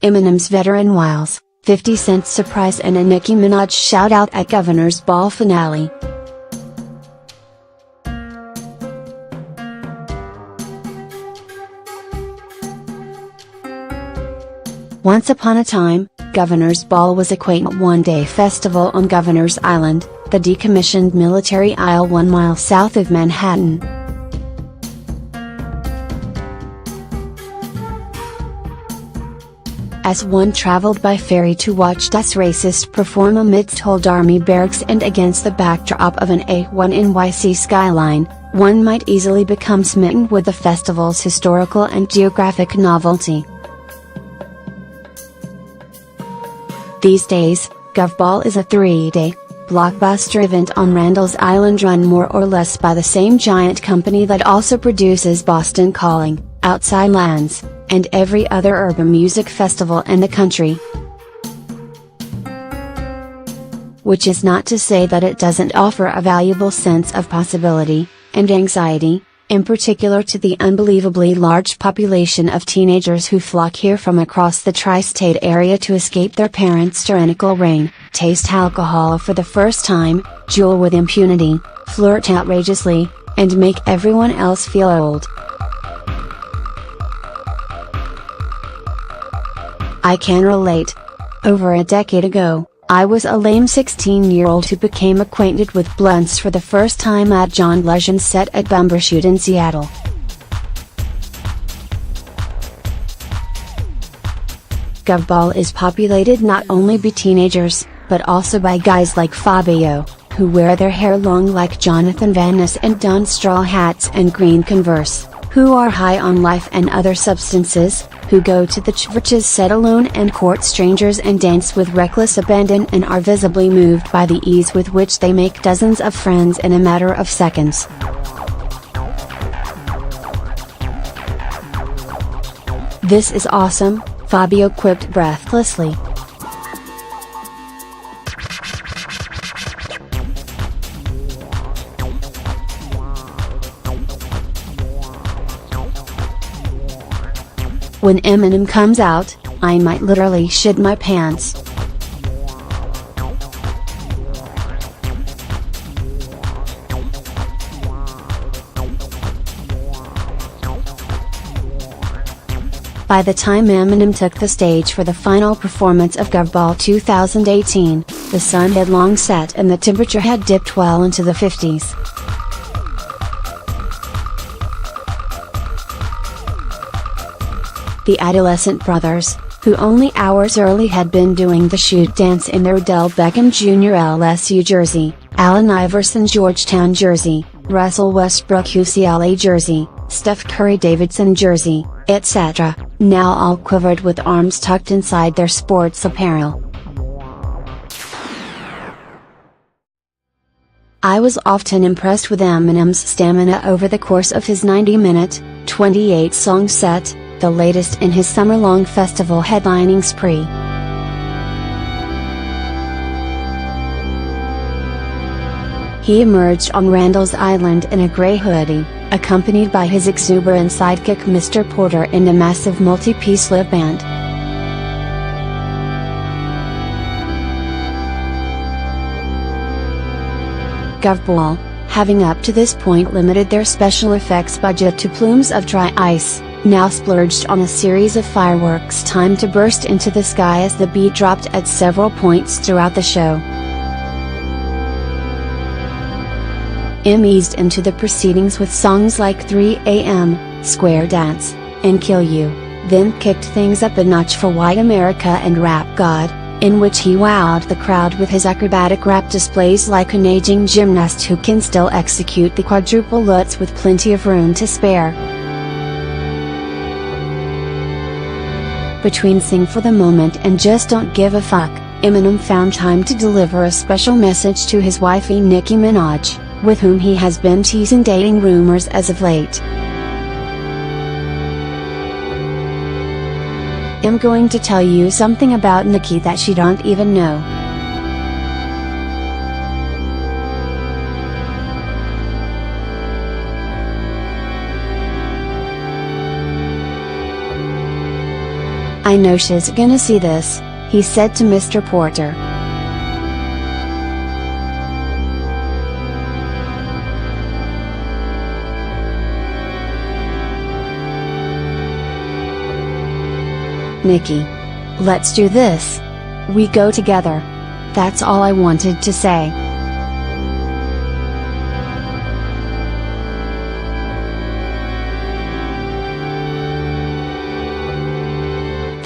Eminem's veteran Wiles, 50 Cent's surprise and a Nicki Minaj shout-out at Governor's Ball finale. Once upon a time, Governor's Ball was a quaint one-day festival on Governor's Island, the decommissioned military isle 1 mile south of Manhattan. As one traveled by ferry to watch this racist perform amidst old army barracks and against the backdrop of an A1 NYC skyline, one might easily become smitten with the festival's historical and geographic novelty. These days, GovBall is a 3-day, blockbuster event on Randall's Island run more or less by the same giant company that also produces Boston Calling, Outside Lands, and every other urban music festival in the country. Which is not to say that it doesn't offer a valuable sense of possibility, and anxiety, in particular to the unbelievably large population of teenagers who flock here from across the tri-state area to escape their parents' tyrannical reign, taste alcohol for the first time, jewel with impunity, flirt outrageously, and make everyone else feel old. I can relate. Over a decade ago, I was a lame 16-year-old who became acquainted with blunts for the first time at John Legend's set at Bumbershoot in Seattle. GovBall is populated not only by teenagers, but also by guys like Fabio, who wear their hair long like Jonathan Van Ness and don straw hats and green Converse, who are high on life and other substances, who go to the churches set alone and court strangers and dance with reckless abandon and are visibly moved by the ease with which they make dozens of friends in a matter of seconds. "This is awesome," Fabio quipped breathlessly. "When Eminem comes out, I might literally shit my pants." By the time Eminem took the stage for the final performance of GovBall 2018, the sun had long set and the temperature had dipped well into the 50s. The adolescent brothers, who only hours early had been doing the shoot dance in their Odell Beckham Jr. LSU jersey, Allen Iverson Georgetown jersey, Russell Westbrook UCLA jersey, Steph Curry Davidson jersey, etc., now all quivered with arms tucked inside their sports apparel. I was often impressed with Eminem's stamina over the course of his 90-minute, 28-song set, the latest in his summer-long festival headlining spree. He emerged on Randall's Island in a gray hoodie, accompanied by his exuberant sidekick Mr. Porter and a massive multi-piece lip band. GovBall, having up to this point limited their special effects budget to plumes of dry ice, now splurged on a series of fireworks timed to burst into the sky as the beat dropped at several points throughout the show. M eased into the proceedings with songs like 3 AM, Square Dance, and Kill You, then kicked things up a notch for White America and Rap God, in which he wowed the crowd with his acrobatic rap displays like an aging gymnast who can still execute the quadruple lutz with plenty of room to spare. Between Sing for the Moment and Just Don't Give a Fuck, Eminem found time to deliver a special message to his wifey Nicki Minaj, with whom he has been teasing dating rumors as of late. "I'm going to tell you something about Nicki that she don't even know. "I know she's gonna see this," he said to Mr. Porter. "Nicki. Let's do this. We go together. That's all I wanted to say."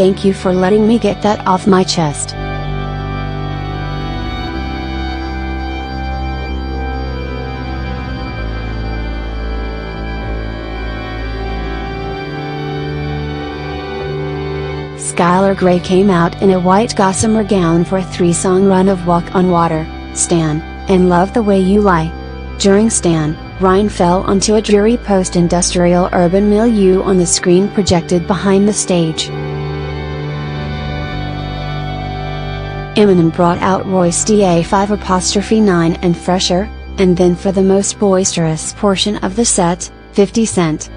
"Thank you for letting me get that off my chest." Skylar Grey came out in a white gossamer gown for a 3-song run of Walk on Water, Stan, and Love the Way You Lie. During Stan, Ryan fell onto a dreary post-industrial urban milieu on the screen projected behind the stage. Eminem brought out Royce da 5'9" and Fresher, and then for the most boisterous portion of the set, 50 Cent.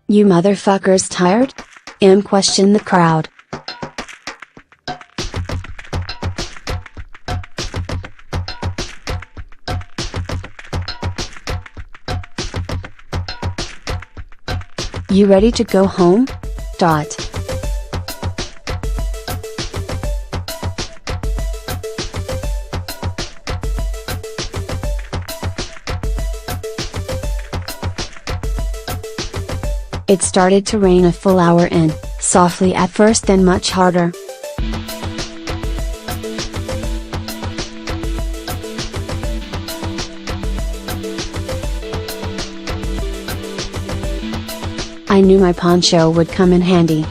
"You motherfuckers tired?" Em questioned the crowd. "You ready to go home?" It started to rain a full hour in, softly at first then much harder. I knew my poncho would come in handy.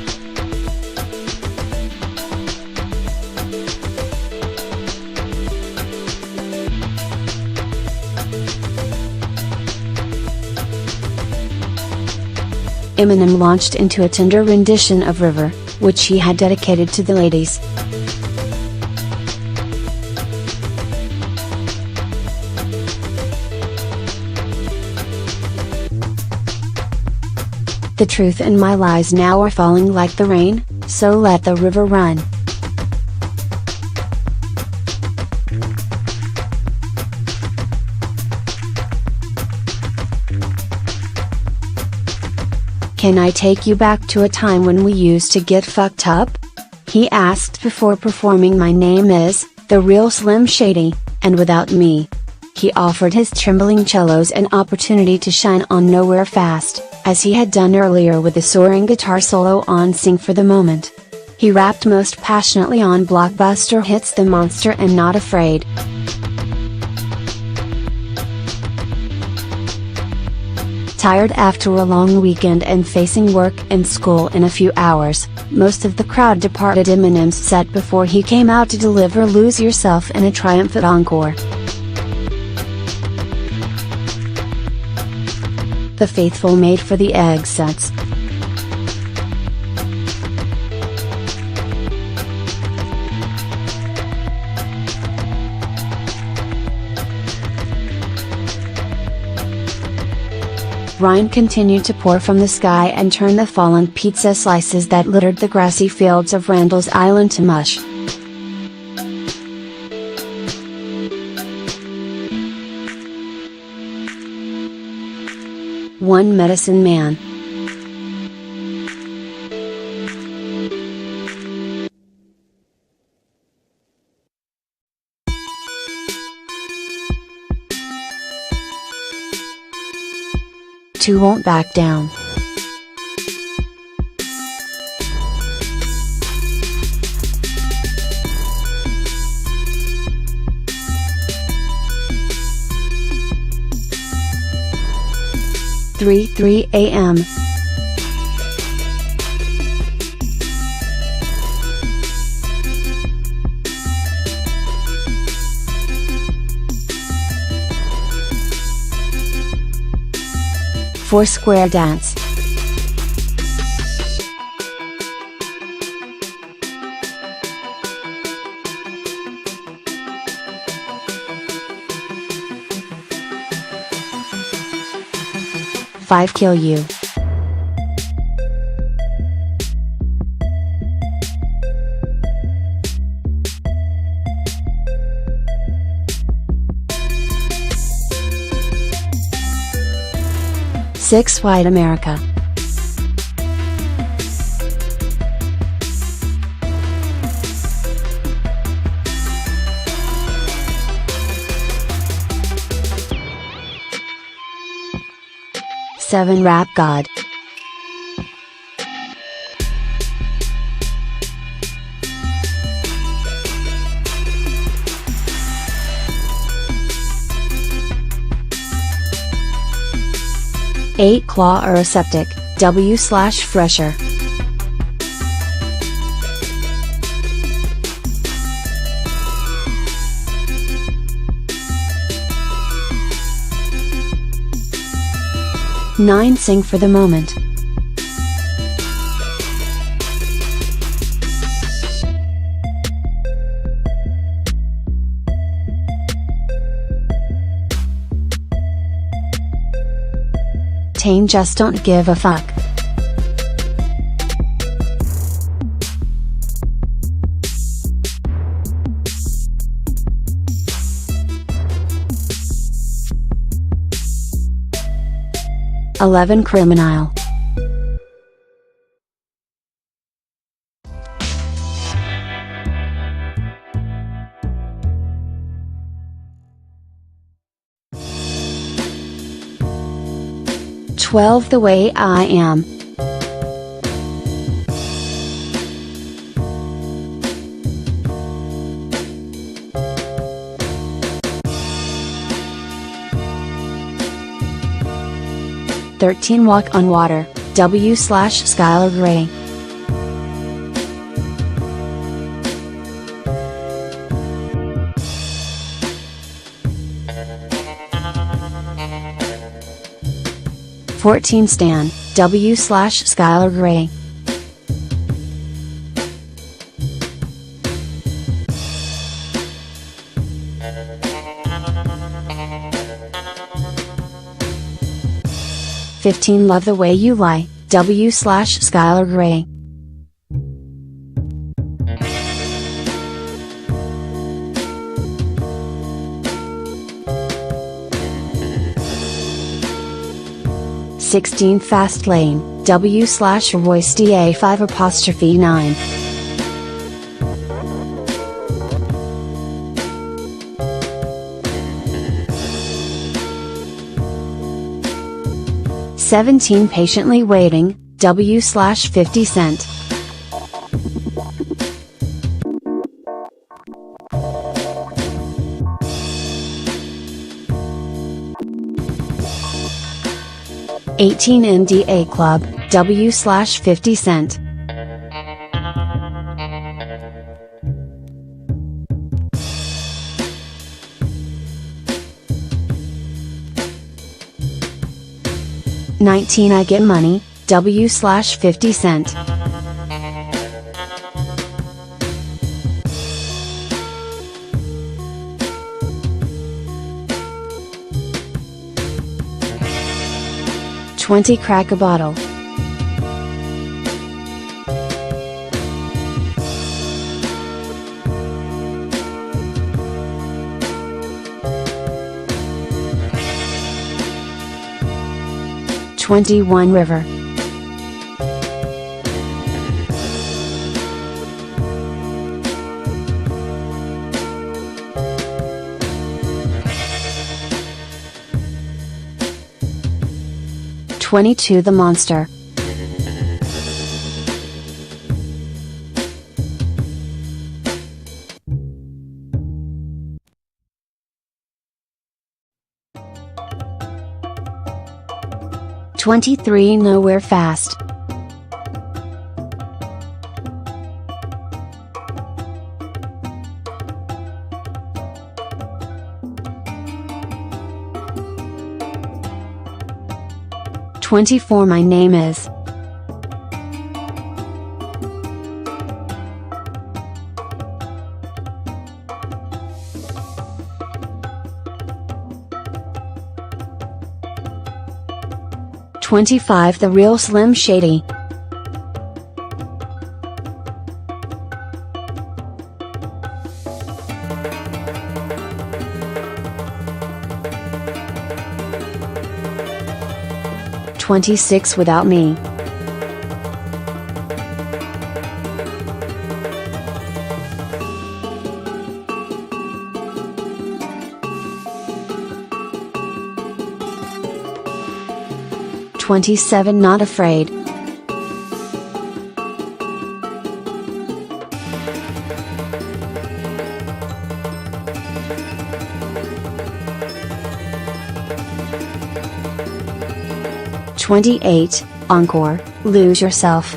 Eminem launched into a tender rendition of River, which he had dedicated to the ladies. "The truth and my lies now are falling like the rain, so let the river run." "Can I take you back to a time when we used to get fucked up?" he asked before performing My Name Is, the real Slim Shady, and Without Me. He offered his trembling cellos an opportunity to shine on Nowhere Fast, as he had done earlier with the soaring guitar solo on Sing for the Moment. He rapped most passionately on blockbuster hits The Monster and Not Afraid. Tired after a long weekend and facing work and school in a few hours, most of the crowd departed Eminem's set before he came out to deliver Lose Yourself in a triumphant encore. The faithful made for the exits. Ryan continued to pour from the sky and turn the fallen pizza slices that littered the grassy fields of Randall's Island to mush. One medicine man. Two won't back down. "3 a.m. Four-square dance. 5 kill you. Six White America. Seven Rap God. Eight Claw or Aseptic, W/Fresher. Nine Sing for the Moment. Tane Just Don't Give a Fuck. Eleven Criminal. 12 The Way I Am. Thirteen Walk on Water, W/Skylar Grey. Fourteen Stan, W/Skylar Grey. Fifteen Love the Way You Lie, W/Skylar Grey. Sixteen Fast Lane, W/Royce Da5'9. Seventeen Patiently Waiting, W/50 Cent. Eighteen NDA Club, W/50 Cent. Nineteen I Get Money, W/50 Cent. 20 Crack a Bottle. Twenty-one River. Twenty-two The Monster. 23 Nowhere Fast. "24 My Name Is." 25 The Real Slim Shady. "26 Without Me." "27 Not Afraid." "28 Encore, Lose Yourself."